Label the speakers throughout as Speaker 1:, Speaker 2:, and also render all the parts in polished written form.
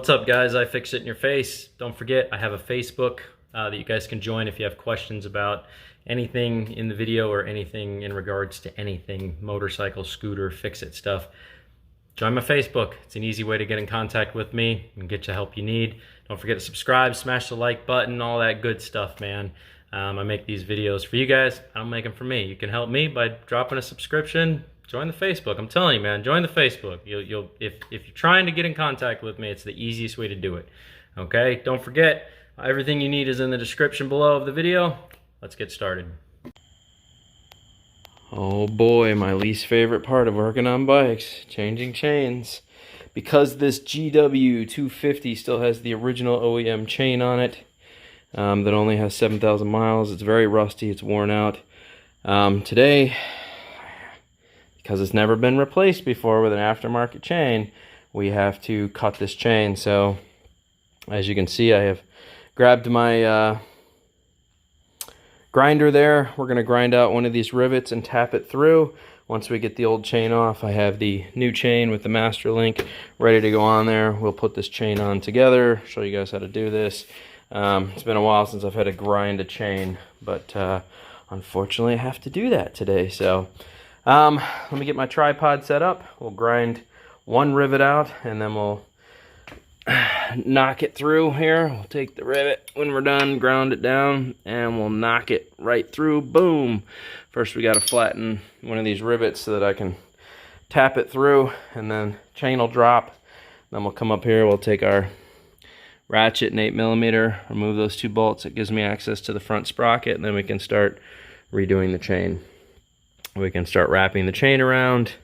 Speaker 1: What's up, guys? I Fix It in Your Face. Don't forget, I have a Facebook that you guys can join if you have questions about anything in the video or anything in regards to anything motorcycle, scooter, fix-it stuff. Join my Facebook. It's an easy way to get in contact with me and get the help you need. Don't forget to subscribe, smash the like button, all that good stuff, man. I make these videos for you guys. I don't make them for me. You can help me by dropping a subscription. Join the Facebook. I'm telling you, man, join the Facebook. If you're trying to get in contact with me, it's the easiest way to do it. Okay? Don't forget, everything you need is in the description below of the video. Let's get started. Oh boy, my least favorite part of working on bikes, changing chains. Because this GW250 still has the original OEM chain on it, that only has 7,000 miles. It's very rusty, it's worn out. Today, because it's never been replaced before with an aftermarket chain, we have to cut this chain. So as you can see, I have grabbed my grinder there. We're going to grind out one of these rivets and tap it through. Once we get the old chain off, I have the new chain with the master link ready to go on there. We'll put this chain on together, show you guys how to do this. It's been a while since I've had to grind a chain, but unfortunately I have to do that today. So let me get my tripod set up. We'll grind one rivet out and then we'll knock it through here. We'll take the rivet when we're done, ground it down, and we'll knock it right through. Boom. First we got to flatten one of these rivets so that I can tap it through, and then chain will drop. Then we'll come up here, we'll take our ratchet and 8mm, remove those two bolts. It gives me access to the front sprocket, and then we can start redoing the chain. We can start wrapping the chain around,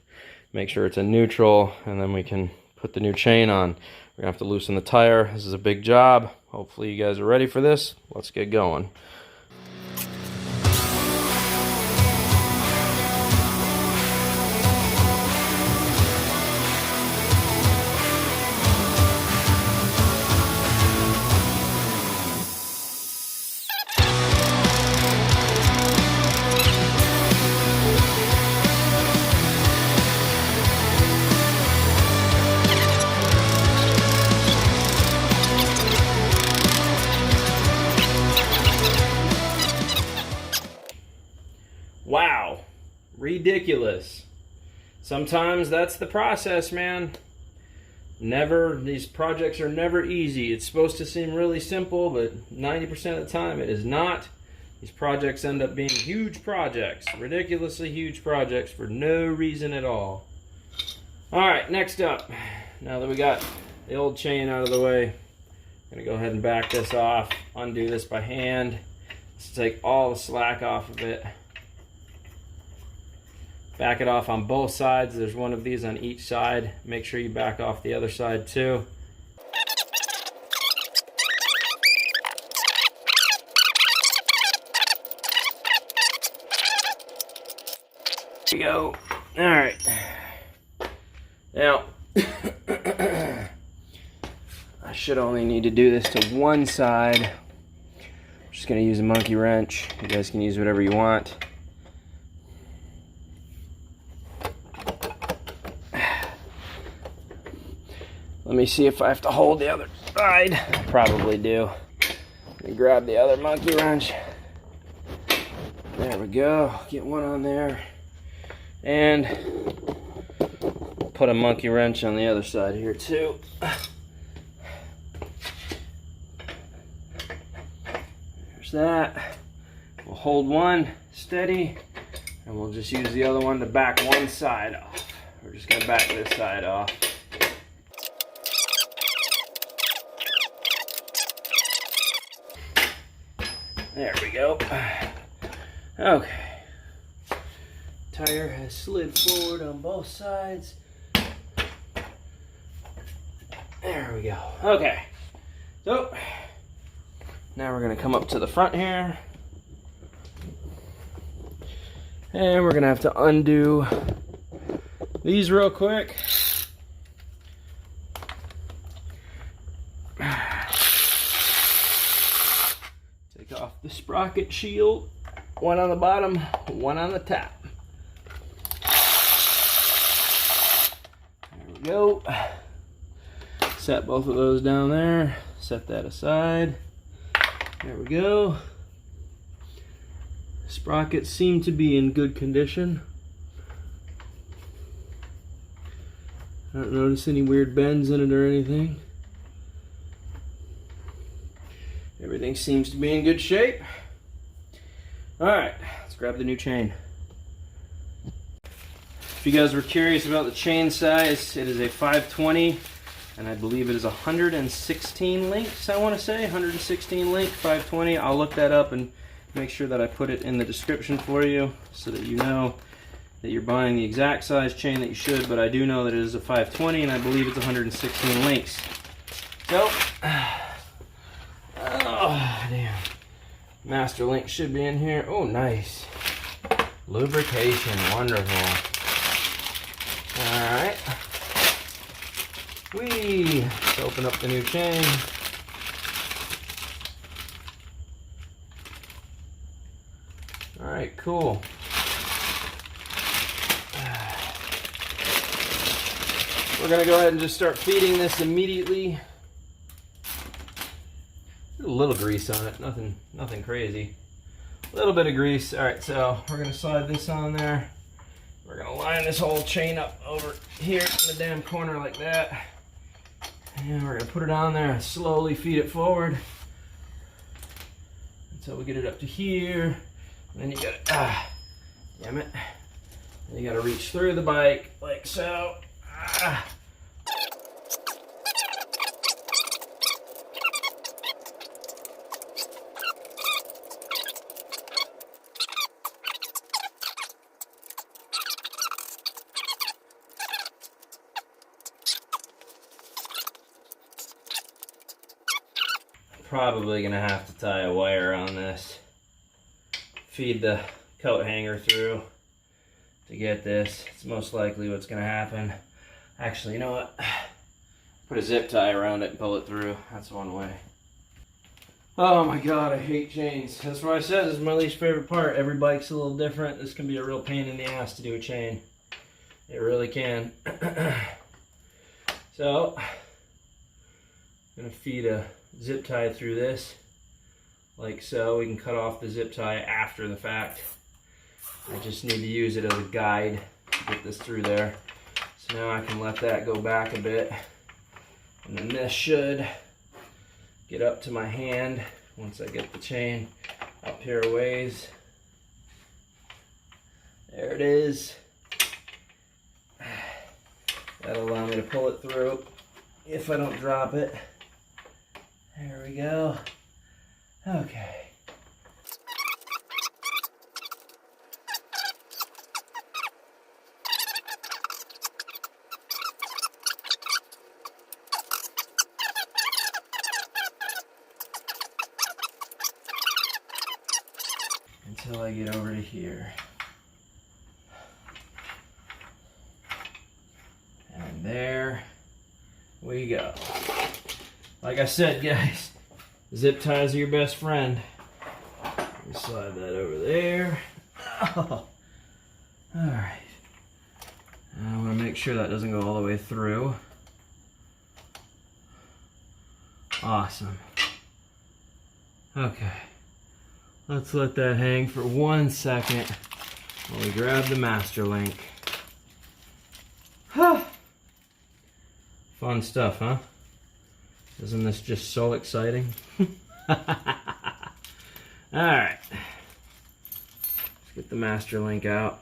Speaker 1: make sure it's in neutral, and then we can put the new chain on. We're gonna have to loosen the tire. This is a big job. Hopefully you guys are ready for this. Let's get going. Wow, ridiculous. Sometimes that's the process, man. These projects are never easy. It's supposed to seem really simple, but 90% of the time it is not. These projects end up being huge projects, ridiculously huge projects for no reason at all. All right, next up, now that we got the old chain out of the way, I'm gonna go ahead and back this off, undo this by hand. Let's take all the slack off of it. Back it off on both sides. There's one of these on each side. Make sure you back off the other side too. There we go. All right. Now, I should only need to do this to one side. I'm just gonna use a monkey wrench. You guys can use whatever you want. Let me see if I have to hold the other side. I probably do. Let me grab the other monkey wrench. There we go. Get one on there. And put a monkey wrench on the other side here too. There's that. We'll hold one steady, and we'll just use the other one to back one side off. We're just gonna back this side off. There we go. Okay. Tire has slid forward on both sides. There we go. Okay. So, now we're going to come up to the front here. And we're going to have to undo these real quick. Off the sprocket shield, one on the bottom, one on the top. There we go. Set both of those down there. Set that aside. There we go. Sprockets seem to be in good condition. I don't notice any weird bends in it or anything. Everything seems to be in good shape. Alright, let's grab the new chain. If you guys were curious about the chain size, it is a 520, and I believe it is 116 links, I want to say. 116 link, 520. I'll look that up and make sure that I put it in the description for you so that you know that you're buying the exact size chain that you should, but I do know that it is a 520, and I believe it's 116 links. So, oh, damn. Master link should be in here. Oh, nice. Lubrication, wonderful. Alright. Let's open up the new chain. Alright, cool. We're going to go ahead and just start feeding this immediately. A little grease on it, nothing crazy. A little bit of grease. Alright, so we're going to slide this on there. We're going to line this whole chain up over here in the damn corner like that. And we're going to put it on there and slowly feed it forward until we get it up to here. And then you got to, damn it. Then you got to reach through the bike like so. Probably gonna have to tie a wire on this, feed the coat hanger through to get this. It's most likely what's gonna happen. Actually, you know what? Put a zip tie around it and pull it through. That's one way. Oh my god, I hate chains. That's what I said, this is my least favorite part. Every bike's a little different. This can be a real pain in the ass to do a chain. It really can. So, I'm gonna feed a zip tie through this, like so. We can cut off the zip tie after the fact. I just need to use it as a guide to get this through there. So now I can let that go back a bit. And then this should get up to my hand once I get the chain up here a ways. There it is. That'll allow me to pull it through if I don't drop it. There we go. Okay. Until I get over to here. And there we go. Like I said, guys, zip ties are your best friend. Let me slide that over there. Oh. Alright. I want to make sure that doesn't go all the way through. Awesome. Okay. Let's let that hang for 1 second while we grab the master link. Fun stuff, huh? Isn't this just so exciting? Alright. Let's get the master link out.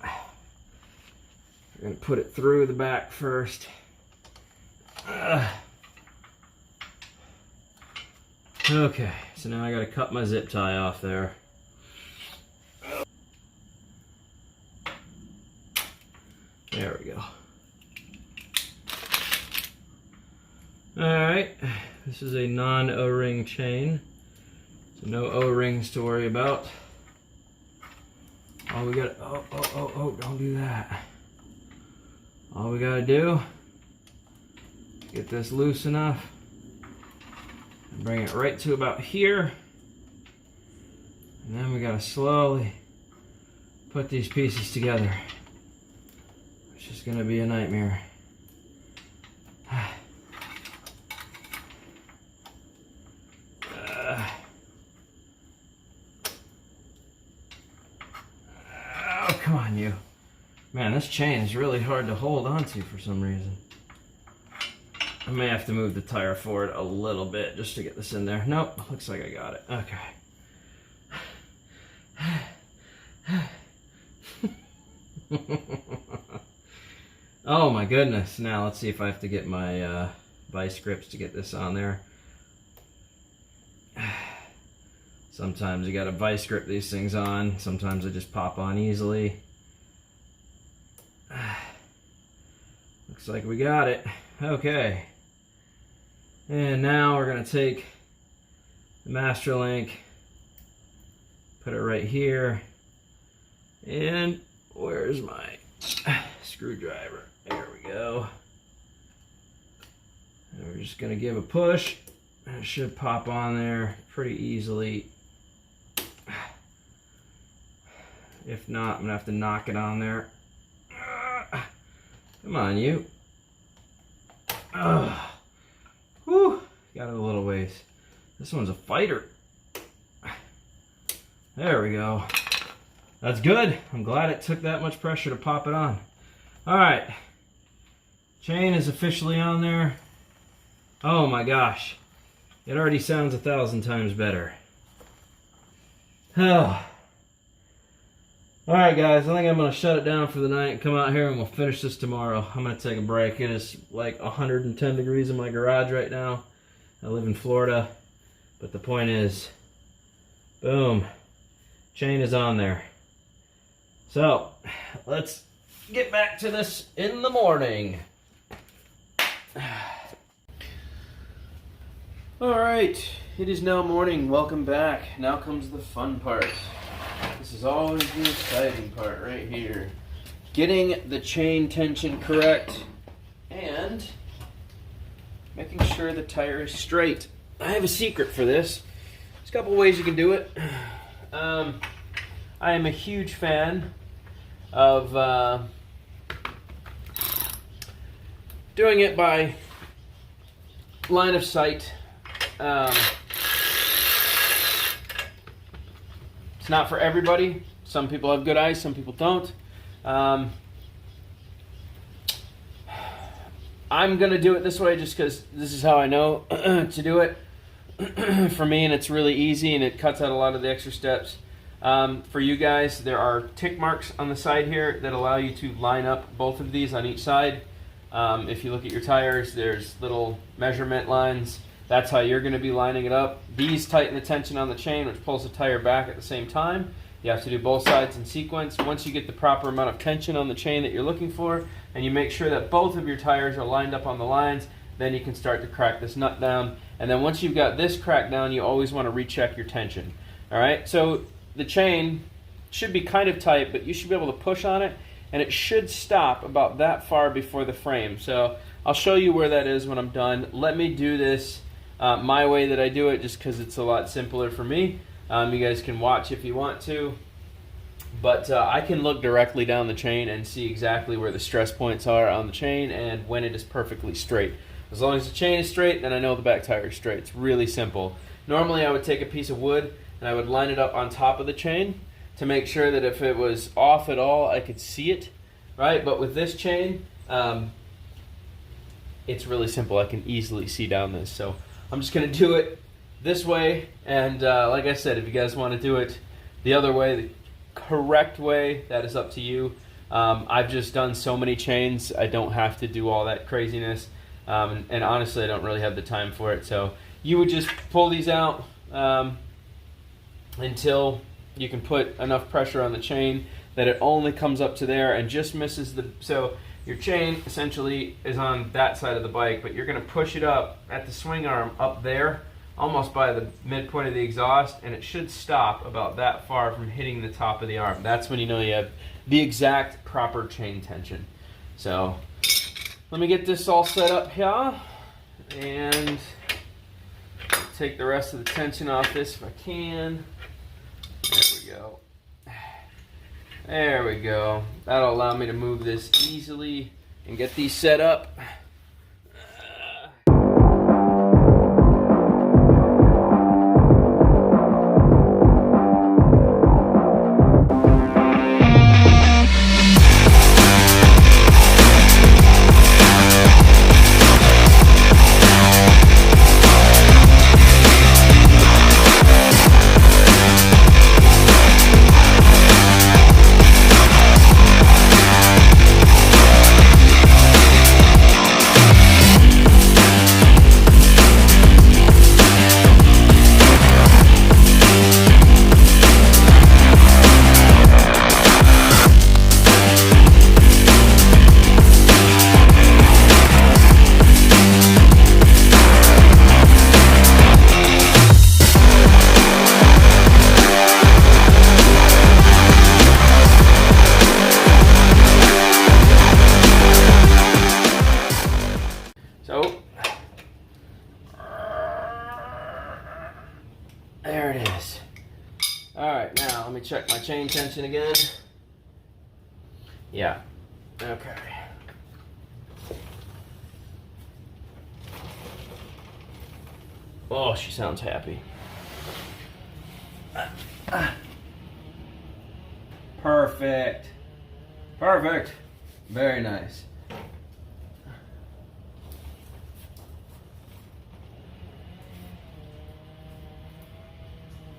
Speaker 1: We're going to put it through the back first. Okay, so now I got to cut my zip tie off there. There we go. Alright, this is a non-O-ring chain, so no O-rings to worry about. All we got, oh, don't do that. All we gotta do, get this loose enough, and bring it right to about here, and then we gotta slowly put these pieces together, which is gonna be a nightmare. come on, you. Man, this chain is really hard to hold onto for some reason. I may have to move the tire forward a little bit just to get this in there. Nope, looks like I got it. Okay. Oh my goodness. Now let's see if I have to get my vice grips to get this on there. Sometimes you gotta vice grip these things on. Sometimes they just pop on easily. Looks like we got it. Okay. And now we're gonna take the master link, put it right here, and where's my screwdriver? There we go. And we're just gonna give a push, and it should pop on there pretty easily. If not, I'm gonna have to knock it on there. Come on, you. Whew, got it a little ways. This one's a fighter. There we go. That's good. I'm glad it took that much pressure to pop it on. All right. Chain is officially on there. Oh my gosh. It already sounds 1,000 times better. Oh. All right, guys, I think I'm going to shut it down for the night and come out here and we'll finish this tomorrow. I'm going to take a break. It is like 110 degrees in my garage right now. I live in Florida, but the point is, boom, chain is on there. So, let's get back to this in the morning. All right, it is now morning. Welcome back. Now comes the fun part. This is always the exciting part right here. Getting the chain tension correct and making sure the tire is straight. I have a secret for this. There's a couple ways you can do it. I am a huge fan of doing it by line of sight. It's not for everybody. Some people have good eyes, some people don't. I'm going to do it this way just because this is how I know to do it for me, and it's really easy and it cuts out a lot of the extra steps. For you guys, there are tick marks on the side here that allow you to line up both of these on each side. If you look at your tires, there's little measurement lines. That's how you're going to be lining it up. These tighten the tension on the chain, which pulls the tire back at the same time. You have to do both sides in sequence. Once you get the proper amount of tension on the chain that you're looking for, and you make sure that both of your tires are lined up on the lines, then you can start to crack this nut down. And then once you've got this cracked down, you always want to recheck your tension. All right, so the chain should be kind of tight, but you should be able to push on it, and it should stop about that far before the frame. So I'll show you where that is when I'm done. Let me do this my way that I do it, just because it's a lot simpler for me. You guys can watch if you want to, but I can look directly down the chain and see exactly where the stress points are on the chain and when it is perfectly straight. As long as the chain is straight, then I know the back tire is straight. It's really simple. Normally I would take a piece of wood and I would line it up on top of the chain to make sure that if it was off at all, I could see it, right? But with this chain, it's really simple. I can easily see down this. So I'm just going to do it this way, and like I said, if you guys want to do it the other way, the correct way, that is up to you. I've just done so many chains, I don't have to do all that craziness, and honestly I don't really have the time for it. So you would just pull these out until you can put enough pressure on the chain that it only comes up to there and just misses the... So your chain essentially is on that side of the bike, but you're going to push it up at the swing arm up there, almost by the midpoint of the exhaust, and it should stop about that far from hitting the top of the arm. That's when you know you have the exact proper chain tension. So let me get this all set up here and take the rest of the tension off this if I can. There we go. There we go. That'll allow me to move this easily and get these set up. chain tension again. Yeah. Okay. Oh, she sounds happy. Perfect. Perfect. Very nice.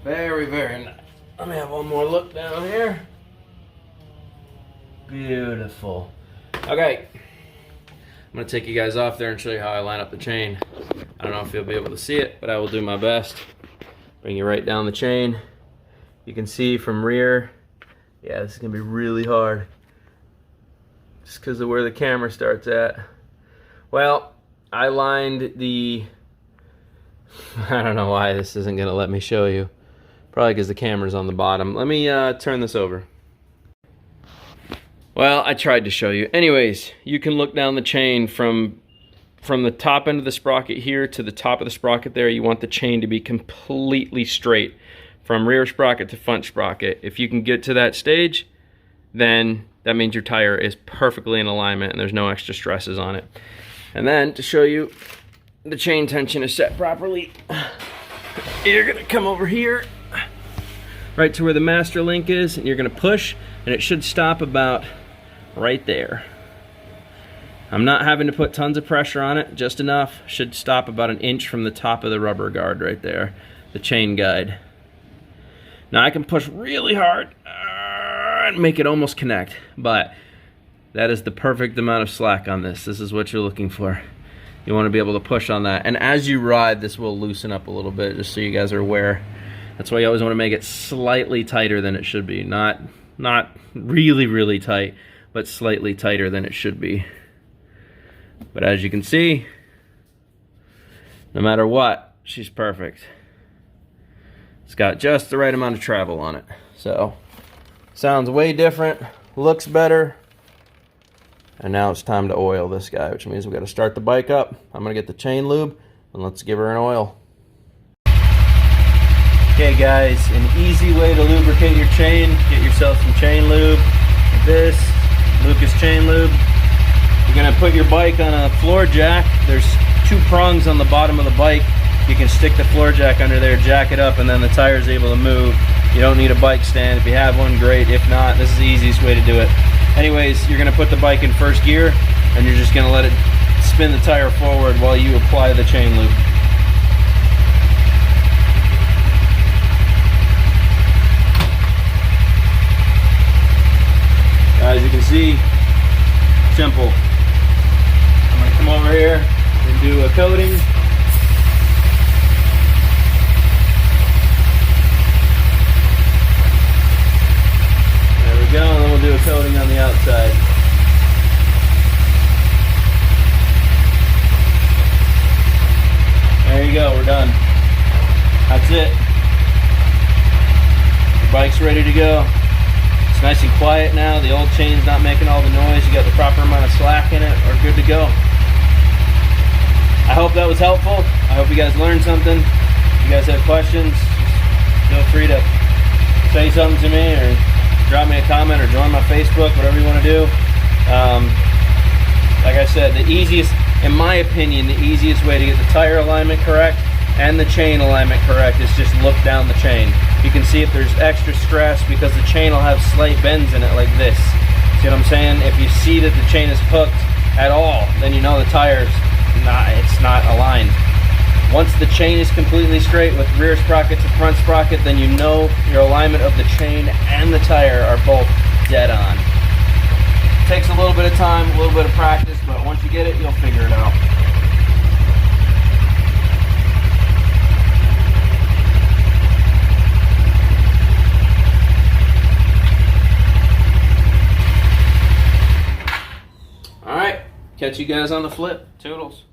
Speaker 1: Very, very nice. Let me have one more look down here. Beautiful. Okay. I'm going to take you guys off there and show you how I line up the chain. I don't know if you'll be able to see it, but I will do my best. Bring you right down the chain. You can see from rear, yeah, this is going to be really hard. Just because of where the camera starts at. Well, I lined the... I don't know why this isn't going to let me show you. Probably because the camera's on the bottom. Let me turn this over. Well, I tried to show you. Anyways, you can look down the chain from the top end of the sprocket here to the top of the sprocket there. You want the chain to be completely straight from rear sprocket to front sprocket. If you can get to that stage, then that means your tire is perfectly in alignment and there's no extra stresses on it. And then to show you the chain tension is set properly, you're gonna come over here right to where the master link is, and you're gonna push, and it should stop about right there. I'm not having to put tons of pressure on it, just enough. Should stop about 1 inch from the top of the rubber guard right there, the chain guide. Now I can push really hard and make it almost connect, but that is the perfect amount of slack on this. This is what you're looking for. You want to be able to push on that, and as you ride, this will loosen up a little bit, just so you guys are aware. That's why you always want to make it slightly tighter than it should be. Not really, really tight, but slightly tighter than it should be. But as you can see, no matter what, she's perfect. It's got just the right amount of travel on it. So, sounds way different, looks better. And now it's time to oil this guy, which means we've got to start the bike up. I'm going to get the chain lube, and let's give her an oil. Okay guys, an easy way to lubricate your chain, get yourself some chain lube. This, Lucas chain lube. You're going to put your bike on a floor jack. There's 2 prongs on the bottom of the bike. You can stick the floor jack under there, jack it up, and then the tire is able to move. You don't need a bike stand. If you have one, great. If not, this is the easiest way to do it. Anyways, you're going to put the bike in first gear, and you're just going to let it spin the tire forward while you apply the chain lube. As you can see, simple. I'm going to come over here and do a coating. There we go, and then we'll do a coating on the outside. There you go, we're done. That's it. The bike's ready to go. It's nice and quiet now. The old chain's not making all the noise. You got the proper amount of slack in it. We're good to go. I hope that was helpful. I hope you guys learned something. If you guys have questions, feel free to say something to me or drop me a comment or join my Facebook, whatever you want to do. Like I said, the easiest, in my opinion, the easiest way to get the tire alignment correct and the chain alignment correct is just look down the chain. You can see if there's extra stress because the chain will have slight bends in it like this. See what I'm saying? If you see that the chain is hooked at all, then you know the tire's it's not aligned. Once the chain is completely straight with rear sprocket to front sprocket, then you know your alignment of the chain and the tire are both dead on. It takes a little bit of time, a little bit of practice, but once you get it, you'll figure it out. Catch you guys on the flip. Toodles.